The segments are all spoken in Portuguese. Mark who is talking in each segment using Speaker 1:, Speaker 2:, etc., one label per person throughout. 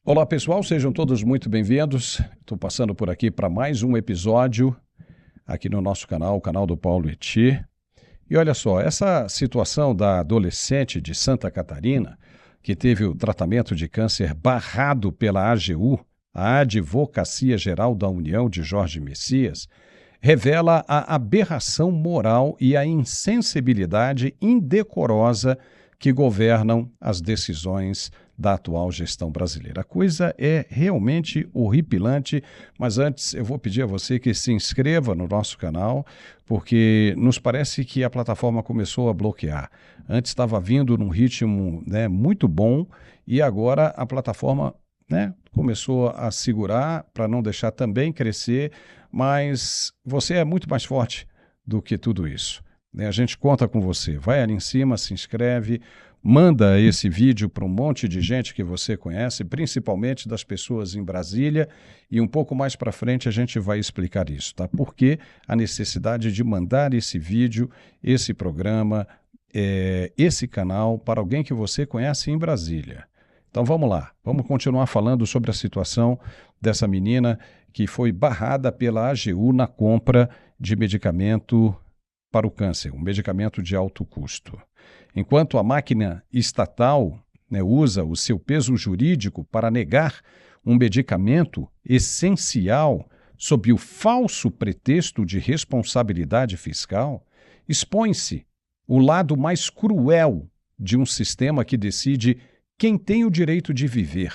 Speaker 1: Olá pessoal, sejam todos muito bem-vindos. Estou passando por aqui para mais um episódio aqui no nosso canal, o canal do Paulo Eti. E olha só, essa situação da adolescente de Santa Catarina, que teve o tratamento de câncer barrado pela AGU, a Advocacia Geral da União de Jorge Messias, revela a aberração moral e a insensibilidade indecorosa que governam as decisões da atual gestão brasileira. A coisa é realmente horripilante, mas antes eu vou pedir a você que se inscreva no nosso canal, porque nos parece que a plataforma começou a bloquear. Antes estava vindo num ritmo, muito bom e agora a plataforma começou a segurar para não deixar também crescer, mas você é muito mais forte do que tudo isso. A gente conta com você. Vai ali em cima, se inscreve, manda esse vídeo para um monte de gente que você conhece, principalmente das pessoas em Brasília, e um pouco mais para frente a gente vai explicar isso, tá? Por que a necessidade de mandar esse vídeo, esse programa, esse canal para alguém que você conhece em Brasília. Então vamos lá, vamos continuar falando sobre a situação dessa menina que foi barrada pela AGU na compra de medicamento para o câncer, um medicamento de alto custo. Enquanto a máquina estatal usa o seu peso jurídico para negar um medicamento essencial sob o falso pretexto de responsabilidade fiscal, expõe-se o lado mais cruel de um sistema que decide quem tem o direito de viver,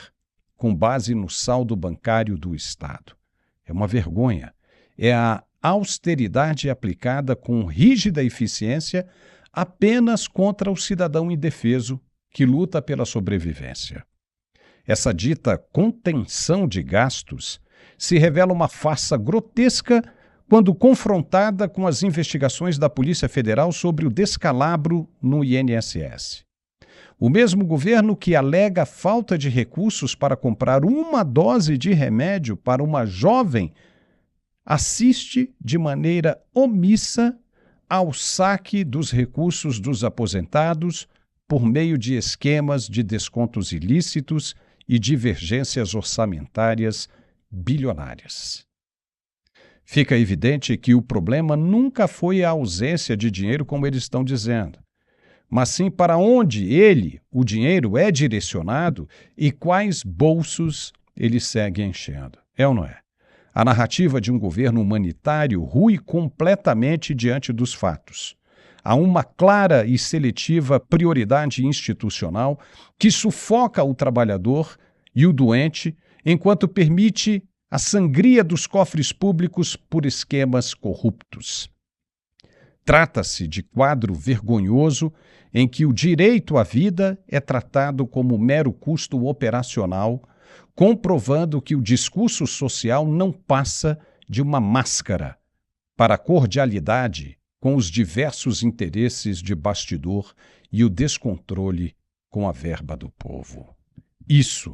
Speaker 1: com base no saldo bancário do Estado. É uma vergonha. É a austeridade aplicada com rígida eficiência apenas contra o cidadão indefeso que luta pela sobrevivência. Essa dita contenção de gastos se revela uma farsa grotesca quando confrontada com as investigações da Polícia Federal sobre o descalabro no INSS. O mesmo governo que alega falta de recursos para comprar uma dose de remédio para uma jovem assiste de maneira omissa ao saque dos recursos dos aposentados por meio de esquemas de descontos ilícitos e divergências orçamentárias bilionárias. Fica evidente que o problema nunca foi a ausência de dinheiro, como eles estão dizendo, mas sim para onde o dinheiro, é direcionado e quais bolsos ele segue enchendo. É ou não é? A narrativa de um governo humanitário rui completamente diante dos fatos. Há uma clara e seletiva prioridade institucional que sufoca o trabalhador e o doente, enquanto permite a sangria dos cofres públicos por esquemas corruptos. Trata-se de quadro vergonhoso em que o direito à vida é tratado como mero custo operacional, comprovando que o discurso social não passa de uma máscara para a cordialidade com os diversos interesses de bastidor e o descontrole com a verba do povo. Isso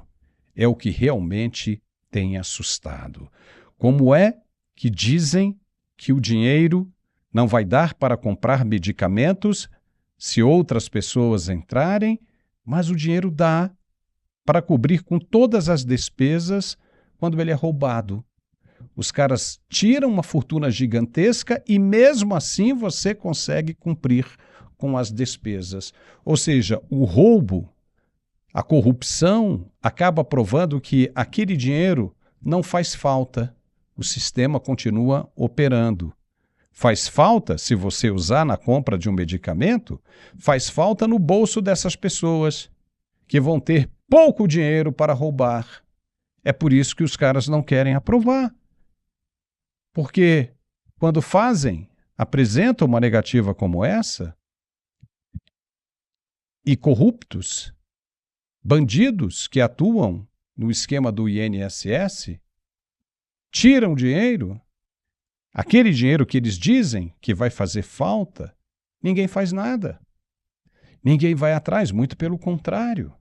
Speaker 1: é o que realmente tem assustado. Como é que dizem que o dinheiro não vai dar para comprar medicamentos se outras pessoas entrarem, mas o dinheiro dá para cobrir com todas as despesas quando ele é roubado. Os caras tiram uma fortuna gigantesca e mesmo assim você consegue cumprir com as despesas. Ou seja, o roubo, a corrupção acaba provando que aquele dinheiro não faz falta. O sistema continua operando. Faz falta, se você usar na compra de um medicamento, faz falta no bolso dessas pessoas que vão ter pouco dinheiro para roubar. É por isso que os caras não querem aprovar. Porque quando apresentam uma negativa como essa, e corruptos, bandidos que atuam no esquema do INSS, tiram dinheiro, aquele dinheiro que eles dizem que vai fazer falta, ninguém faz nada. Ninguém vai atrás, muito pelo contrário.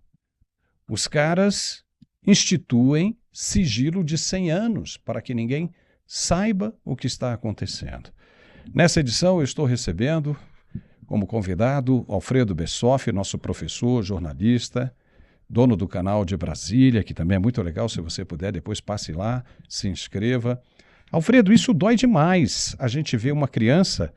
Speaker 1: Os caras instituem sigilo de 100 anos para que ninguém saiba o que está acontecendo. Nessa edição eu estou recebendo como convidado Alfredo Bessoff, nosso professor, jornalista, dono do canal de Brasília, que também é muito legal. Se você puder, depois passe lá, se inscreva. Alfredo, isso dói demais. A gente vê uma criança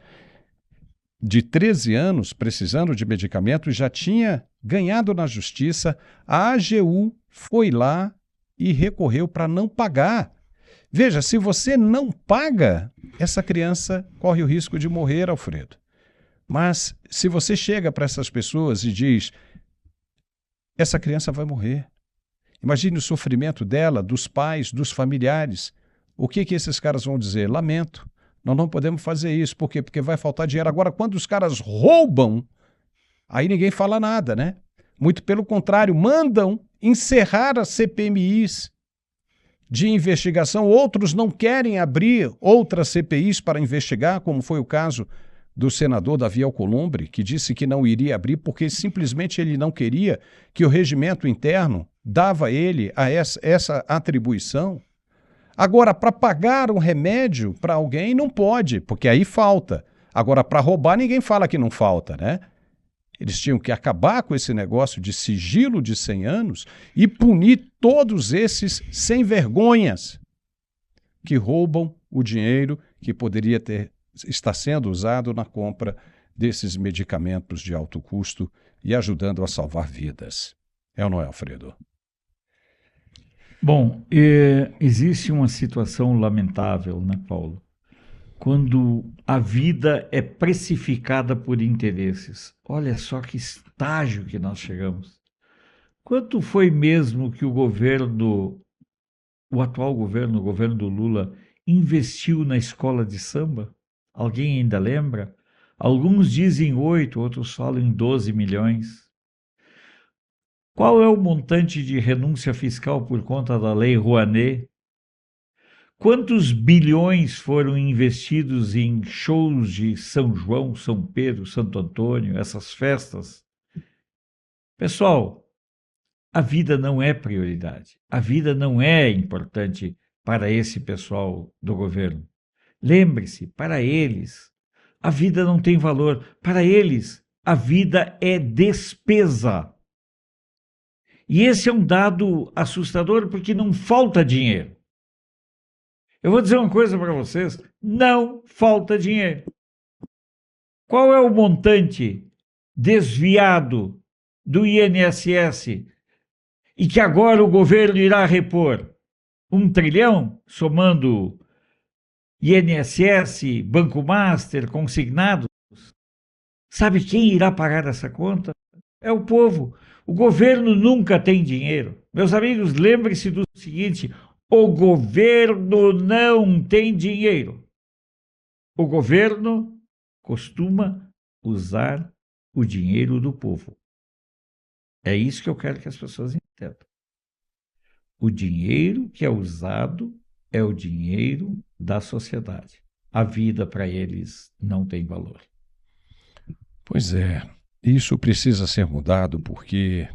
Speaker 1: de 13 anos precisando de medicamento e já tinha ganhado na justiça. A AGU foi lá e recorreu para não pagar. Veja, se você não paga, essa criança corre o risco de morrer, Alfredo. Mas se você chega para essas pessoas e diz, essa criança vai morrer. Imagine o sofrimento dela, dos pais, dos familiares. O que esses caras vão dizer? Lamento, nós não podemos fazer isso. Por quê? Porque vai faltar dinheiro. Agora, quando os caras roubam, aí ninguém fala nada, né? Muito pelo contrário, mandam encerrar as CPMIs de investigação. Outros não querem abrir outras CPIs para investigar, como foi o caso do senador Davi Alcolumbre, que disse que não iria abrir porque simplesmente ele não queria que o regimento interno dava a ele essa atribuição. Agora, para pagar um remédio para alguém não pode, porque aí falta. Agora, para roubar ninguém fala que não falta, né? Eles tinham que acabar com esse negócio de sigilo de 100 anos e punir todos esses sem vergonhas que roubam o dinheiro que poderia estar sendo usado na compra desses medicamentos de alto custo e ajudando a salvar vidas. É ou não é, Alfredo?
Speaker 2: Bom, existe uma situação lamentável, né, Paulo? Quando a vida é precificada por interesses. Olha só que estágio que nós chegamos. Quanto foi mesmo que o atual governo, o governo do Lula, investiu na escola de samba? Alguém ainda lembra? Alguns dizem 8, outros falam em 12 milhões. Qual é o montante de renúncia fiscal por conta da Lei Rouanet? Quantos bilhões foram investidos em shows de São João, São Pedro, Santo Antônio, essas festas? Pessoal, a vida não é prioridade. A vida não é importante para esse pessoal do governo. Lembre-se, para eles, a vida não tem valor. Para eles, a vida é despesa. E esse é um dado assustador porque não falta dinheiro. Eu vou dizer uma coisa para vocês, não falta dinheiro. Qual é o montante desviado do INSS e que agora o governo irá repor? 1 trilhão, somando INSS, Banco Master, consignados? Sabe quem irá pagar essa conta? É o povo. O governo nunca tem dinheiro. Meus amigos, lembre-se do seguinte: o governo não tem dinheiro. O governo costuma usar o dinheiro do povo. É isso que eu quero que as pessoas entendam. O dinheiro que é usado é o dinheiro da sociedade. A vida para eles não tem valor.
Speaker 1: Pois é, isso precisa ser mudado porque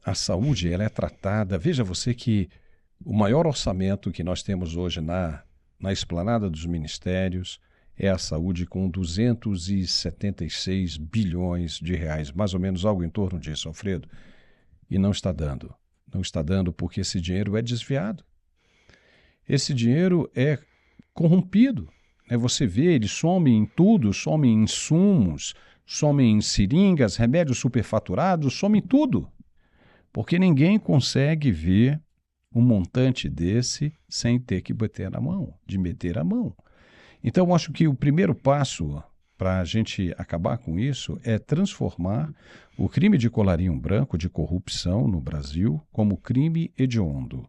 Speaker 1: a saúde ela é tratada. Veja você que o maior orçamento que nós temos hoje na esplanada dos ministérios é a saúde, com 276 bilhões de reais, mais ou menos algo em torno disso, Alfredo. E não está dando. Não está dando porque esse dinheiro é desviado. Esse dinheiro é corrompido. Você vê, ele some em tudo, some em insumos, some em seringas, remédios superfaturados, some em tudo. Porque ninguém consegue ver um montante desse sem ter que meter a mão. Então, eu acho que o primeiro passo para a gente acabar com isso é transformar o crime de colarinho branco, de corrupção no Brasil, como crime hediondo.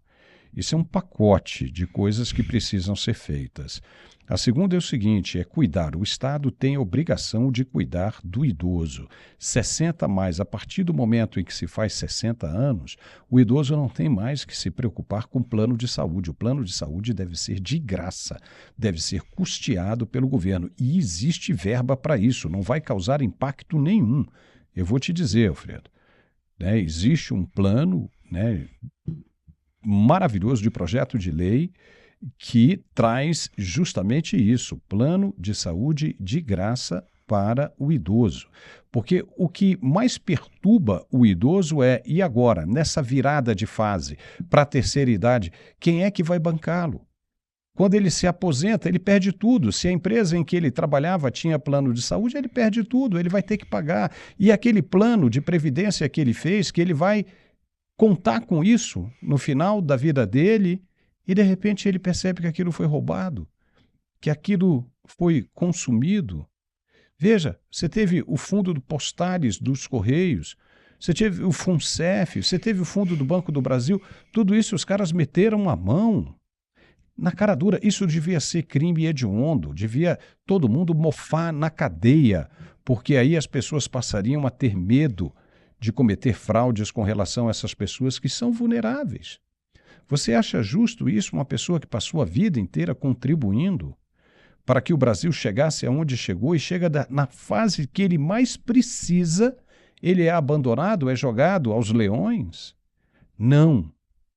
Speaker 1: Isso é um pacote de coisas que precisam ser feitas. A segunda é o seguinte, é cuidar. O Estado tem a obrigação de cuidar do idoso. 60 mais, a partir do momento em que se faz 60 anos, o idoso não tem mais que se preocupar com o plano de saúde. O plano de saúde deve ser de graça, deve ser custeado pelo governo. E existe verba para isso, não vai causar impacto nenhum. Eu vou te dizer, Alfredo, existe um plano, maravilhoso de projeto de lei que traz justamente isso, plano de saúde de graça para o idoso. Porque o que mais perturba o idoso é, e agora, nessa virada de fase para a terceira idade, quem é que vai bancá-lo? Quando ele se aposenta, ele perde tudo. Se a empresa em que ele trabalhava tinha plano de saúde, ele perde tudo, ele vai ter que pagar. E aquele plano de previdência que ele fez, que ele vai contar com isso no final da vida dele, e de repente ele percebe que aquilo foi roubado, que aquilo foi consumido. Veja, você teve o fundo do Postares dos Correios, você teve o FUNCEF, você teve o fundo do Banco do Brasil, tudo isso os caras meteram a mão. Na cara dura, isso devia ser crime hediondo, devia todo mundo mofar na cadeia, porque aí as pessoas passariam a ter medo de cometer fraudes com relação a essas pessoas que são vulneráveis. Você acha justo isso, uma pessoa que passou a vida inteira contribuindo para que o Brasil chegasse aonde chegou e chega na fase que ele mais precisa, ele é abandonado, é jogado aos leões? Não,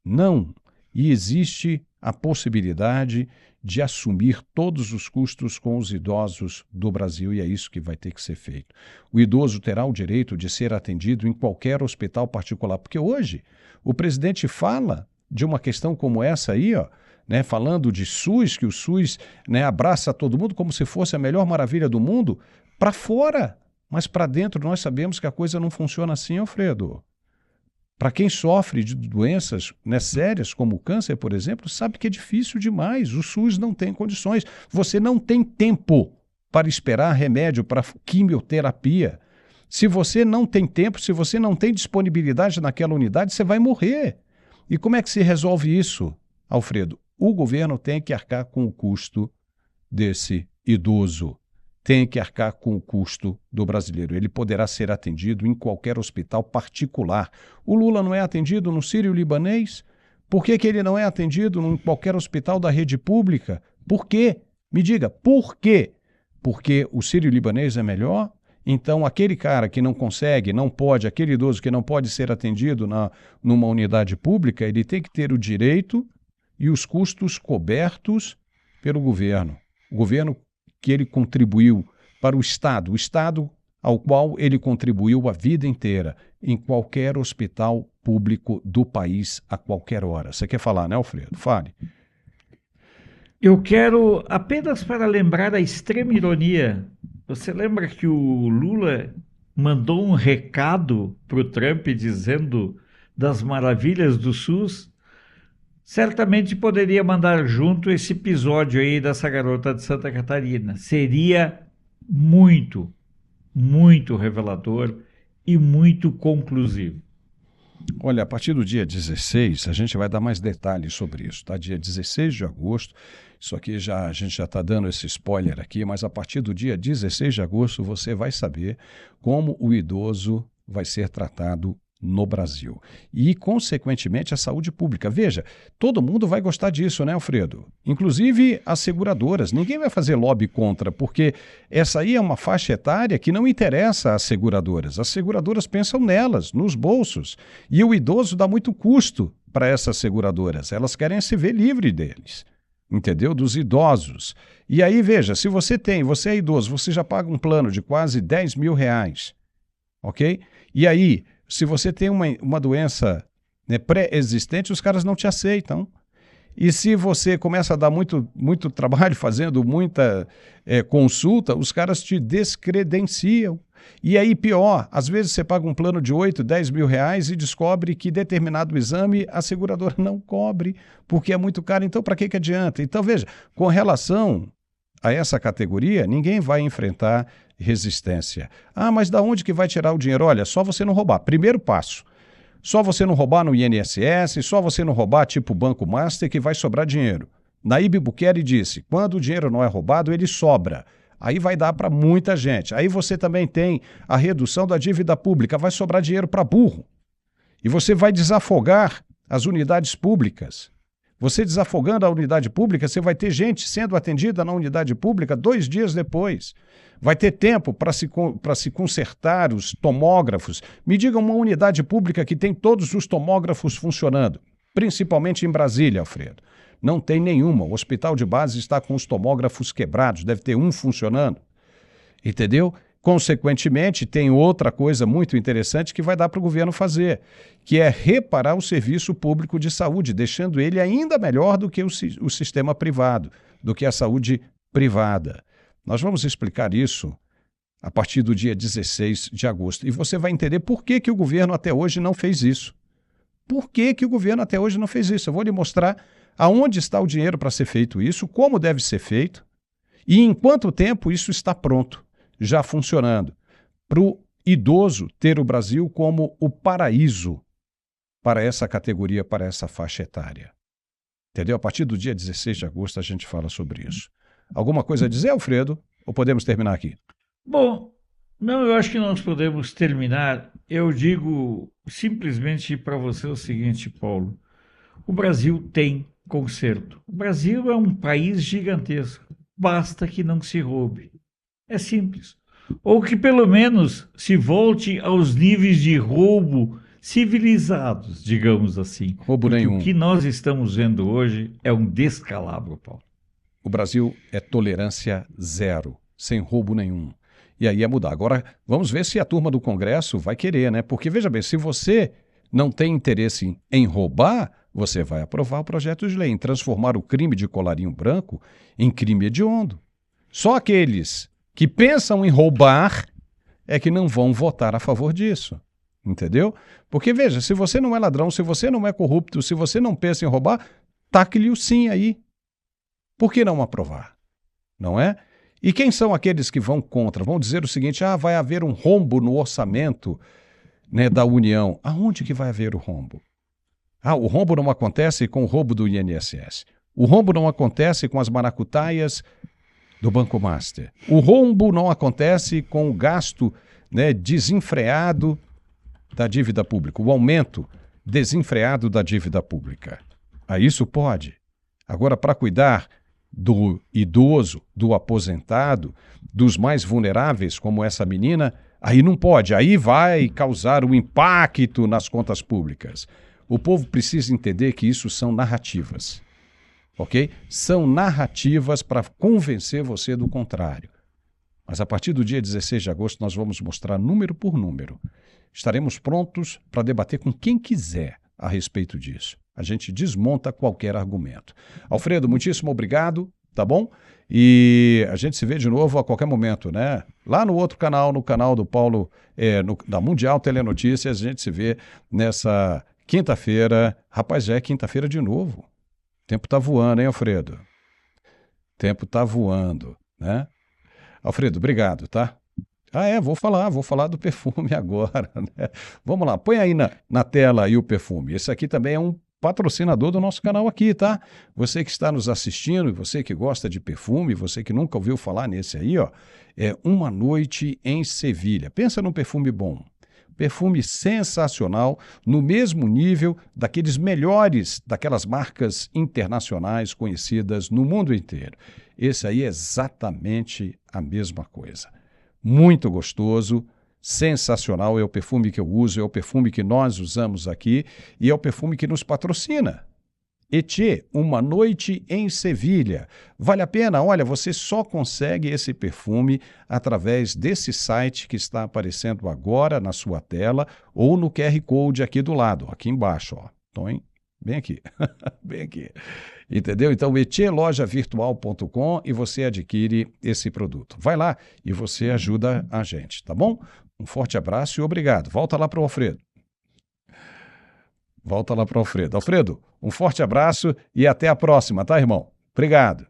Speaker 1: não. E existe a possibilidade de assumir todos os custos com os idosos do Brasil, e é isso que vai ter que ser feito. O idoso terá o direito de ser atendido em qualquer hospital particular, porque hoje o presidente fala de uma questão como essa aí, ó, né, falando de SUS, que o SUS, né, abraça todo mundo como se fosse a melhor maravilha do mundo, para fora, mas para dentro nós sabemos que a coisa não funciona assim, Alfredo. Para quem sofre de doenças, né, sérias, como o câncer, por exemplo, sabe que é difícil demais. O SUS não tem condições. Você não tem tempo para esperar remédio para quimioterapia. Se você não tem tempo, se você não tem disponibilidade naquela unidade, você vai morrer. E como é que se resolve isso, Alfredo? O governo tem que arcar com o custo desse idoso. Tem que arcar com o custo do brasileiro. Ele poderá ser atendido em qualquer hospital particular. O Lula não é atendido no Sírio-Libanês? Por que ele não é atendido em qualquer hospital da rede pública? Por quê? Me diga, por quê? Porque o Sírio-Libanês é melhor? Então, aquele cara que não consegue, não pode, aquele idoso que não pode ser atendido numa unidade pública, ele tem que ter o direito e os custos cobertos pelo governo. O governo que ele contribuiu para o Estado ao qual ele contribuiu a vida inteira, em qualquer hospital público do país, a qualquer hora. Você quer falar, né, Alfredo? Fale.
Speaker 2: Eu quero apenas para lembrar a extrema ironia. Você lembra que o Lula mandou um recado para o Trump dizendo das maravilhas do SUS? Certamente poderia mandar junto esse episódio aí dessa garota de Santa Catarina. Seria muito, muito revelador e muito conclusivo.
Speaker 1: Olha, a partir do dia 16, a gente vai dar mais detalhes sobre isso, tá? Dia 16 de agosto, isso aqui a gente já está dando esse spoiler aqui, mas a partir do dia 16 de agosto você vai saber como o idoso vai ser tratado no Brasil. E, consequentemente, a saúde pública. Veja, todo mundo vai gostar disso, né, Alfredo? Inclusive as seguradoras. Ninguém vai fazer lobby contra, porque essa aí é uma faixa etária que não interessa às seguradoras. As seguradoras pensam nelas, nos bolsos. E o idoso dá muito custo para essas seguradoras. Elas querem se ver livre deles, entendeu? Dos idosos. E aí, veja, se você é idoso, você já paga um plano de quase R$10 mil, ok? E aí, se você tem uma doença, né, pré-existente, os caras não te aceitam. E se você começa a dar muito trabalho fazendo muita consulta, os caras te descredenciam. E aí pior, às vezes você paga um plano de R$8, R$10 mil e descobre que determinado exame a seguradora não cobre, porque é muito caro. Então para que adianta? Então veja, com relação a essa categoria, ninguém vai enfrentar resistência. Ah, mas da onde que vai tirar o dinheiro? Olha, só você não roubar. Primeiro passo. Só você não roubar no INSS, só você não roubar tipo Banco Master que vai sobrar dinheiro. Nayib Bukele disse, quando o dinheiro não é roubado, ele sobra. Aí vai dar para muita gente. Aí você também tem a redução da dívida pública, vai sobrar dinheiro para burro. E você vai desafogar as unidades públicas. Você desafogando a unidade pública, você vai ter gente sendo atendida na unidade pública 2 dias depois. Vai ter tempo para se consertar os tomógrafos. Me diga uma unidade pública que tem todos os tomógrafos funcionando, principalmente em Brasília, Alfredo. Não tem nenhuma. O hospital de base está com os tomógrafos quebrados, deve ter um funcionando. Entendeu? Consequentemente, tem outra coisa muito interessante que vai dar para o governo fazer, que é reparar o serviço público de saúde, deixando ele ainda melhor do que o sistema privado, do que a saúde privada. Nós vamos explicar isso a partir do dia 16 de agosto. E você vai entender por que, que o governo até hoje não fez isso. Por que, que o governo até hoje não fez isso? Eu vou lhe mostrar aonde está o dinheiro para ser feito isso, como deve ser feito e em quanto tempo isso está pronto, já funcionando, para o idoso ter o Brasil como o paraíso para essa categoria, para essa faixa etária. Entendeu? A partir do dia 16 de agosto a gente fala sobre isso. Alguma coisa a dizer, Alfredo? Ou podemos terminar aqui?
Speaker 2: Bom, não, eu acho que nós podemos terminar. Eu digo simplesmente para você o seguinte, Paulo: o Brasil tem conserto. O Brasil é um país gigantesco. Basta que não se roube. É simples. Ou que pelo menos se volte aos níveis de roubo civilizados, digamos assim.
Speaker 1: Roubo
Speaker 2: Porque
Speaker 1: nenhum.
Speaker 2: o que nós estamos vendo hoje é um descalabro, Paulo.
Speaker 1: O Brasil é tolerância zero, sem roubo nenhum. E aí é mudar. Agora, vamos ver se a turma do Congresso vai querer, né? Porque, veja bem, se você não tem interesse em roubar, você vai aprovar o projeto de lei, em transformar o crime de colarinho branco em crime hediondo. Só aqueles que pensam em roubar é que não vão votar a favor disso. Entendeu? Porque, veja, se você não é ladrão, se você não é corrupto, se você não pensa em roubar, taque-lhe o sim aí. Por que não aprovar? Não é? E quem são aqueles que vão contra? Vão dizer o seguinte: vai haver um rombo no orçamento, né, da União. Aonde que vai haver o rombo? O rombo não acontece com o roubo do INSS. O rombo não acontece com as maracutaias do Banco Master. O rombo não acontece com o gasto, né, desenfreado da dívida pública, o aumento desenfreado da dívida pública. Isso pode. Agora, para cuidar do idoso, do aposentado, dos mais vulneráveis, como essa menina, aí não pode. Aí vai causar um impacto nas contas públicas. O povo precisa entender que isso são narrativas, ok? São narrativas para convencer você do contrário. Mas a partir do dia 16 de agosto nós vamos mostrar número por número. Estaremos prontos para debater com quem quiser a respeito disso. A gente desmonta qualquer argumento. Alfredo, muitíssimo obrigado, tá bom? E a gente se vê de novo a qualquer momento, né? Lá no outro canal, no canal do Paulo, da Mundial Telenotícias, a gente se vê nessa quinta-feira. Rapaz, já é quinta-feira de novo. O tempo tá voando, hein, Alfredo? O tempo tá voando, né? Alfredo, obrigado, tá? Vou falar do perfume agora, né? Vamos lá, põe aí na tela aí o perfume. Esse aqui também é um patrocinador do nosso canal aqui, tá? Você que está nos assistindo, você que gosta de perfume, você que nunca ouviu falar nesse aí, ó, é Uma Noite em Sevilha. Pensa num perfume bom. Perfume sensacional, no mesmo nível daqueles melhores, daquelas marcas internacionais conhecidas no mundo inteiro. Esse aí é exatamente a mesma coisa. Muito gostoso, sensacional, é o perfume que eu uso, é o perfume que nós usamos aqui e é o perfume que nos patrocina. Ethier, Uma Noite em Sevilha. Vale a pena? Olha, você só consegue esse perfume através desse site que está aparecendo agora na sua tela ou no QR Code aqui do lado, aqui embaixo, ó. Então, bem aqui, bem aqui. Entendeu? Então, etierlojavirtual.com e você adquire esse produto. Vai lá e você ajuda a gente, tá bom? Um forte abraço e obrigado. Volta lá para o Alfredo. Alfredo, um forte abraço e até a próxima, tá, irmão? Obrigado.